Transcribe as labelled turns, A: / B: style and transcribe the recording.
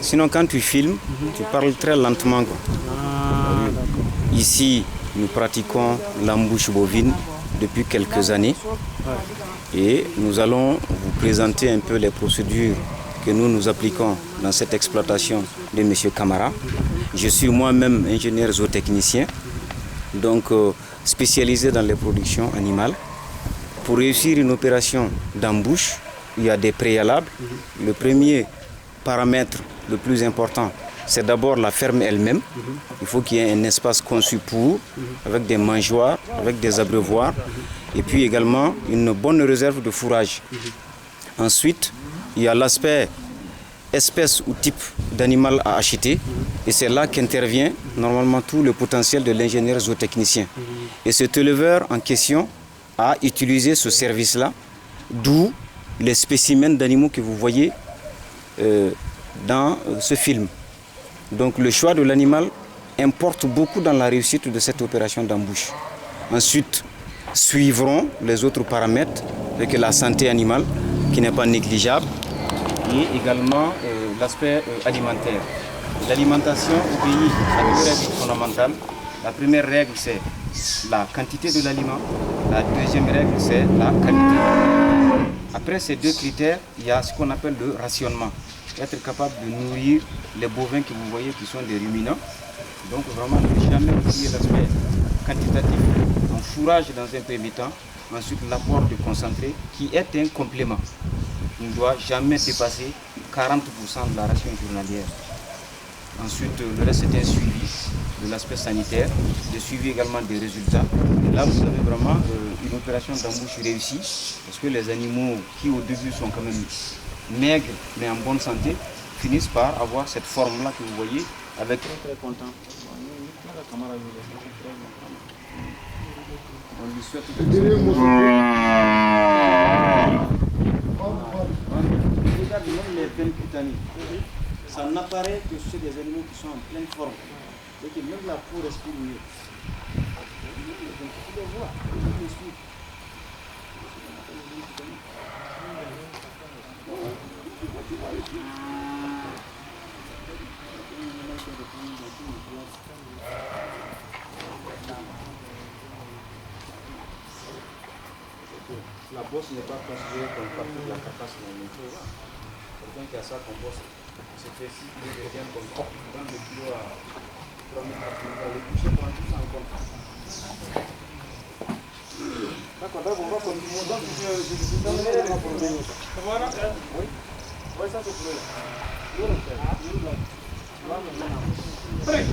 A: Sinon, quand tu filmes, tu parles très lentement, quoi. Ici, nous pratiquons l'embouche bovine depuis quelques années et nous allons vous présenter un peu les procédures que nous appliquons dans cette exploitation de M. Camara. Je suis moi-même ingénieur zootechnicien, donc spécialisé dans les productions animales. Pour réussir une opération d'embouche, il y a des préalables. Le premier paramètre le plus important, c'est d'abord la ferme elle-même. Il faut qu'il y ait un espace conçu pour, avec des mangeoires, avec des abreuvoirs, et puis également une bonne réserve de fourrage. Ensuite, il y a l'aspect espèce ou type d'animal à acheter, et c'est là qu'intervient normalement tout le potentiel de l'ingénieur zootechnicien. Et cet éleveur en question a utilisé ce service-là, d'où les spécimens d'animaux que vous voyez dans ce film. Donc le choix de l'animal importe beaucoup dans la réussite de cette opération d'embouche. Ensuite, suivront les autres paramètres, avec la santé animale qui n'est pas négligeable, et également l'aspect alimentaire. L'alimentation obéit à deux règles fondamentales. La première règle, c'est la quantité de l'aliment. La deuxième règle, c'est la qualité. Après ces deux critères, il y a ce qu'on appelle le rationnement. Être capable de nourrir les bovins que vous voyez qui sont des ruminants. Donc vraiment ne jamais oublier l'aspect quantitatif. En fourrage dans un premier temps, ensuite l'apport de concentré qui est un complément. Il ne doit jamais dépasser 40% de la ration journalière. Ensuite, le reste est un suivi de l'aspect sanitaire, le suivi également des résultats. Et là, vous avez vraiment une opération d'embouche réussie, parce que les animaux qui au début sont quand même maigres mais en bonne santé, finissent par avoir cette forme-là que vous voyez avec... Très content. On lui souhaite regarde même les veines cutanées. Ça n'apparaît que chez des animaux qui sont en pleine forme. Donc même la peau respire mieux. La bosse n'est pas considérée comme partie de la carcasse de la monture. Quelqu'un qui a ça comme bosse, c'est fait 6 kg de viande comme ça. Dans le kilo à 3 000 le boucher prend tout ça en compte. D'accord, donc on va continuer. Donc je vous donnerai les problèmes. Ça va là? Oui. Oui, ça c'est pour eux. Prêt.